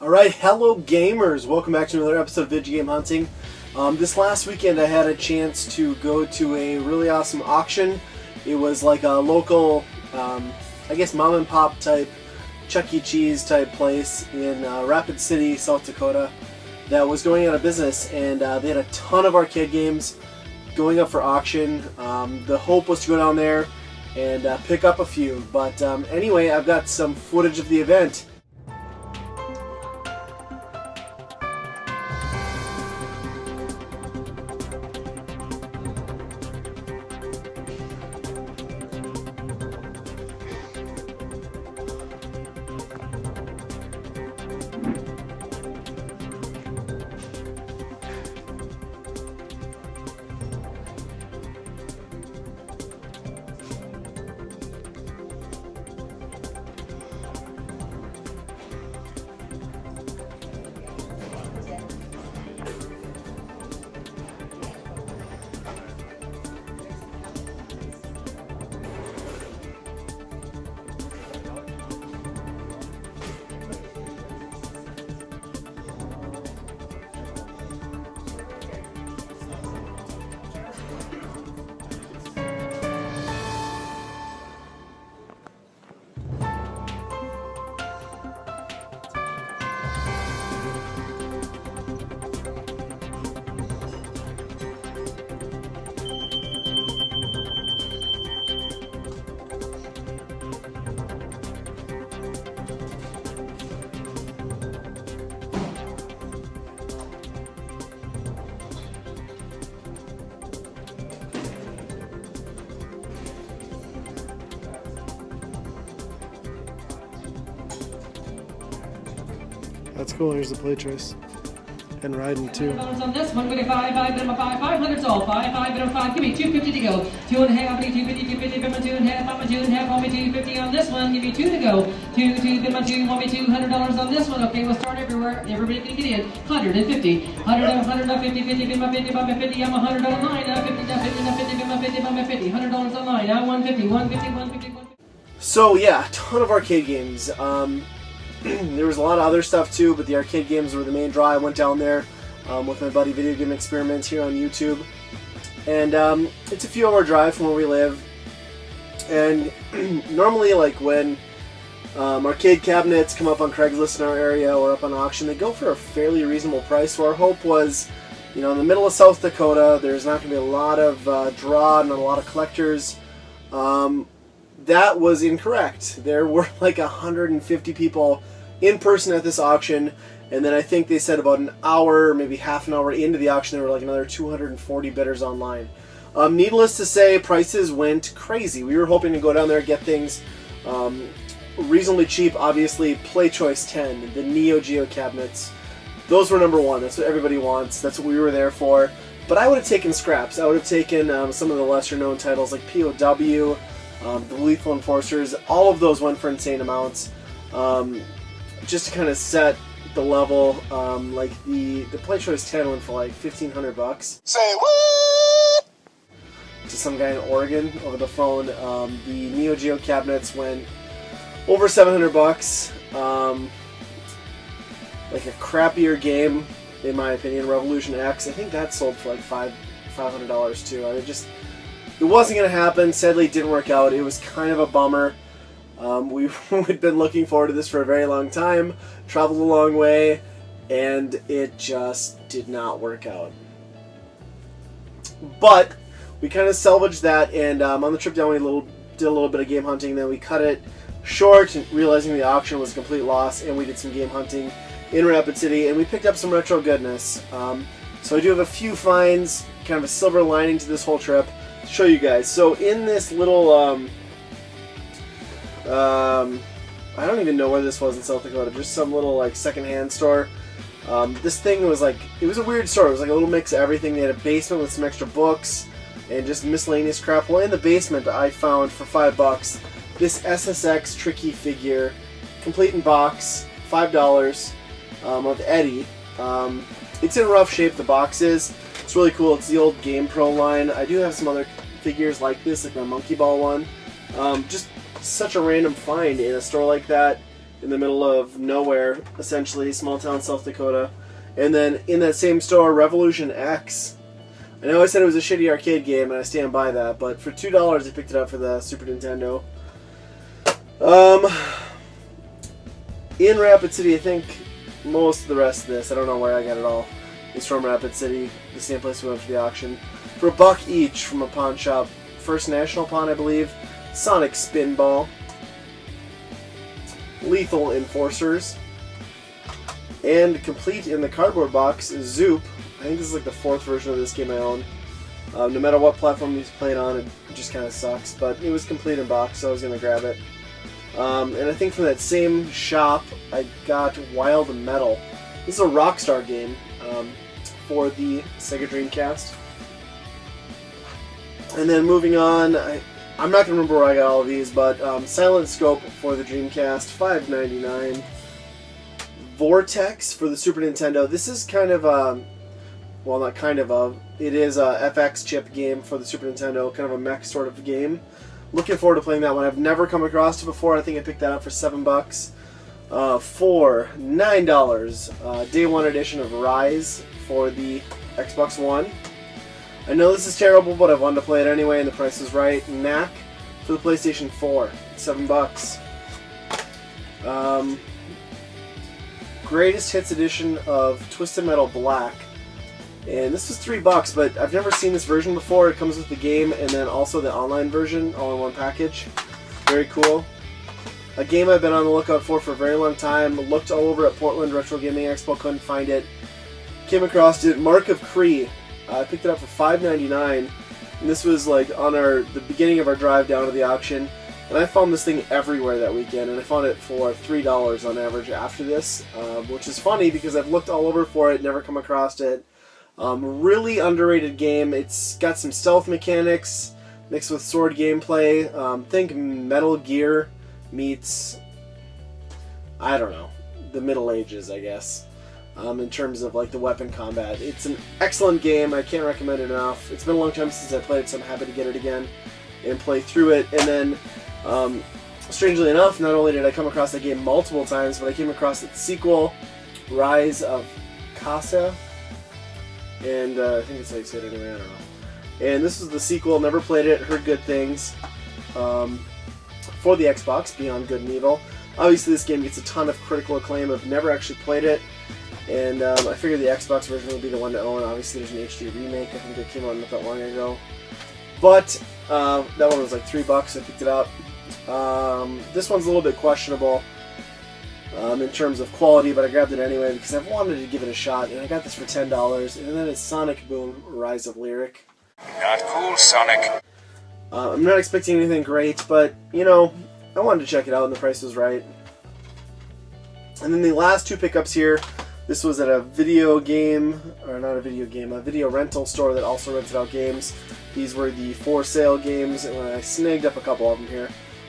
Alright, hello gamers! Welcome back to another episode of VGH Hunting. This last weekend I had a chance to go to a really awesome auction. It was like a local, I guess mom and pop type, Chuck E. Cheese type place in Rapid City, South Dakota that was going out of business, and they had a ton of arcade games going up for auction. The hope was to go down there and pick up a few, but anyway, I've got some footage of the event. That's cool. Here's the play choice. And riding too. On this one, with a 5, bid 5, 500's all. 5, bid 5, give me 250 to go. 2.5, 250, 250, bid 2.5, want me 2.5, want me 250 on this one, give me 2 to go. 2, bid 2, want me $200 on this one. Okay, we'll start everywhere. Everybody can get in. 150, 150, 50, bid 50, bid 50, I'm 100 on line. 50, 50, 50, bid 50, bid 50, $100 on line. Now 150, 150, 150, 150. So yeah, a ton of arcade games. There was a lot of other stuff too, but the arcade games were the main draw. I went down there with my buddy Video Game Experiments here on YouTube, and it's a few hour drive from where we live. And normally, like when arcade cabinets come up on Craigslist in our area or up on auction, they go for a fairly reasonable price. So our hope was, you know, in the middle of South Dakota, there's not going to be a lot of draw and a lot of collectors. That was incorrect. There were like 150 people in person at this auction, and then I think they said about an hour, maybe half an hour into the auction, there were like another 240 bidders online. Needless to say, prices went crazy. We were hoping to go down there and get things reasonably cheap. Obviously, Play Choice 10, the Neo Geo cabinets, those were number one. That's what everybody wants. That's what we were there for. But I would have taken scraps. I would have taken some of the lesser known titles like POW, the Lethal Enforcers. All of those went for insane amounts. Just to kind of set the level, like the Play Choice 10 went for like $1,500. Say what? To some guy in Oregon over the phone. The Neo Geo cabinets went over $700. Like a crappier game, in my opinion, Revolution X. I think that sold for like $500 too. It wasn't going to happen. Sadly, it didn't work out. It was kind of a bummer. We'd been looking forward to this for a very long time, traveled a long way, and it just did not work out. But we kind of salvaged that, and on the trip down we did a little bit of game hunting. Then we cut it short, realizing the auction was a complete loss, and we did some game hunting in Rapid City, and we picked up some retro goodness. So I do have a few finds, kind of a silver lining to this whole trip, to show you guys. So in this little I don't even know where this was in South Dakota, just some little like secondhand store. This thing was like, it was a weird store. It was like a little mix of everything. They had a basement with some extra books and just miscellaneous crap. Well, in the basement I found for $5 this SSX Tricky figure, complete in box, $5, of Eddie. It's in rough shape, the box is. It's really cool. It's the old Game Pro line. I do have some other figures like this, like my Monkey Ball one. Just such a random find in a store like that. in the middle of nowhere, essentially, small town South Dakota. And then in that same store, Revolution X. I know I said it was a shitty arcade game, and I stand by that, but for $2 I picked it up for the Super Nintendo. In Rapid City, I think most of the rest of this, I don't know where I got it all, is from Rapid City, the same place we went for the auction. For $1 each from a pawn shop, First National Pawn, I believe, Sonic Spinball, Lethal Enforcers, and complete in the cardboard box is Zoop. I think this is like the 4th version of this game I own. No matter what platform you play it on, it just kind of sucks, but it was complete in box, so I was going to grab it. And I think from that same shop, I got Wild Metal. This is a Rockstar game for the Sega Dreamcast. And then moving on, I'm not going to remember where I got all of these, but Silent Scope for the Dreamcast, $5.99. Vortex for the Super Nintendo. This is kind of a, well, not kind of a, it is a FX chip game for the Super Nintendo, kind of a mech sort of game. Looking forward to playing that one. I've never come across it before. I think I picked that up for $7. For $9, Day 1 edition of Rise for the Xbox One. I know this is terrible, but I wanted to play it anyway, and the price was right. Knack for the PlayStation 4, $7. Greatest Hits edition of Twisted Metal Black, and this was $3, but I've never seen this version before. It comes with the game and then also the online version, all in one package. Very cool. A game I've been on the lookout for a very long time. Looked all over at Portland Retro Gaming Expo, couldn't find it. Came across it, Mark of Cree. I picked it up for $5.99, and this was like on the beginning of our drive down to the auction. And I found this thing everywhere that weekend, and I found it for $3 on average after this, which is funny because I've looked all over for it, never come across it. Really underrated game. It's got some stealth mechanics mixed with sword gameplay. Think Metal Gear meets, I don't know, the Middle Ages, I guess, in terms of like the weapon combat. It's an excellent game. I can't recommend it enough. It's been a long time since I played it, so I'm happy to get it again and play through it. And then strangely enough, not only did I come across the game multiple times, but I came across its sequel, Rise of Casa, and I think it's how you say it anyway, I don't know. And this was the sequel, never played it, heard good things, for the Xbox, Beyond Good and Evil. Obviously this game gets a ton of critical acclaim. I've never actually played it, and I figured the Xbox version would be the one to own. Obviously there's an HD remake, I think that came out not that long ago. But that one was like $3, I picked it up. This one's a little bit questionable in terms of quality, but I grabbed it anyway because I've wanted to give it a shot, and I got this for $10. And then it's Sonic Boom, Rise of Lyric. Not cool, Sonic. I'm not expecting anything great, but, you know, I wanted to check it out, and the price was right. And then the last two pickups here, this was at a video game, or not a video game, a video rental store that also rented out games. These were the for sale games, and I snagged up a couple of them here.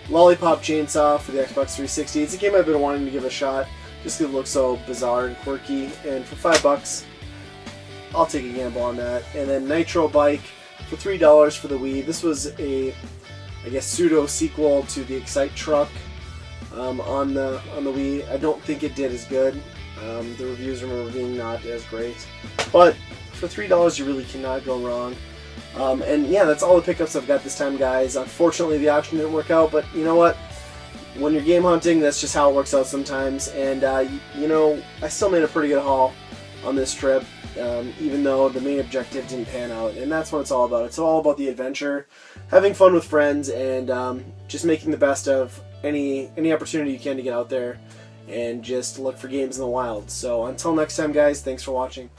Lollipop Chainsaw for the Xbox 360. It's a game I've been wanting to give a shot, just because it looks so bizarre and quirky. And for $5, I'll take a gamble on that. And then Nitro Bike for $3 for the Wii. This was a, I guess, pseudo sequel to the Excite Truck on the Wii. I don't think it did as good. The reviews remember being not as great, but for $3 you really cannot go wrong. And yeah, that's all the pickups I've got this time, guys. Unfortunately, the auction didn't work out, but you know what? When you're game hunting, that's just how it works out sometimes. And you know, I still made a pretty good haul on this trip, even though the main objective didn't pan out. And that's what it's all about. It's all about the adventure, having fun with friends, and just making the best of any opportunity you can to get out there and just look for games in the wild. So until next time, guys, thanks for watching.